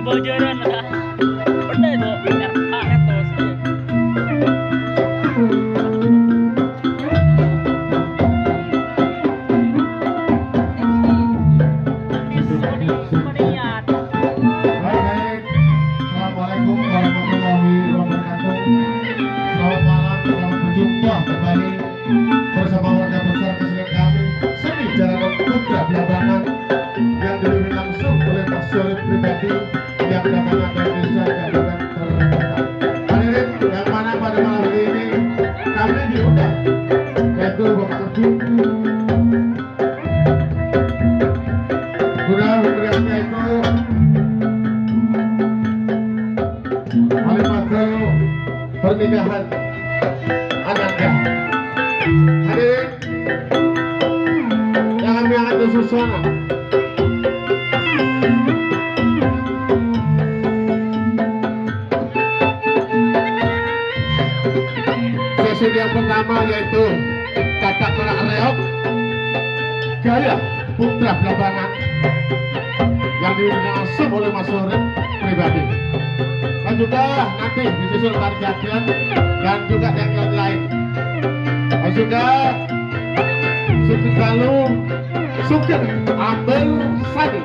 Bojoran dah. Pernah itu karet terus. Assalamualaikum warahmatullahi wabarakatuh. Selamat malam, selamat berjumpa kembali bersama warga besar kesenian kami Seni Jaranan Putra Belambangan yang dipimpin langsung oleh Mas Solid pribadi yang datang dari desa Kabupaten Terdekat. Hadirin yang mana pada malam hari ini kami diundang yaitu Bapak Teguh guna memberikannya itu Halimatul pernikahan anaknya. Hadirin yang kami angkat ke suasana. Sesi yang pertama yaitu Katak Menak Reok Gaya Putra Belambangan yang diundang langsung oleh Mas Solid pribadi. Dan juga nanti disusul tari jadian dan juga yang lain. Dan juga Sugeng Galung Sugeng Ambil Sani.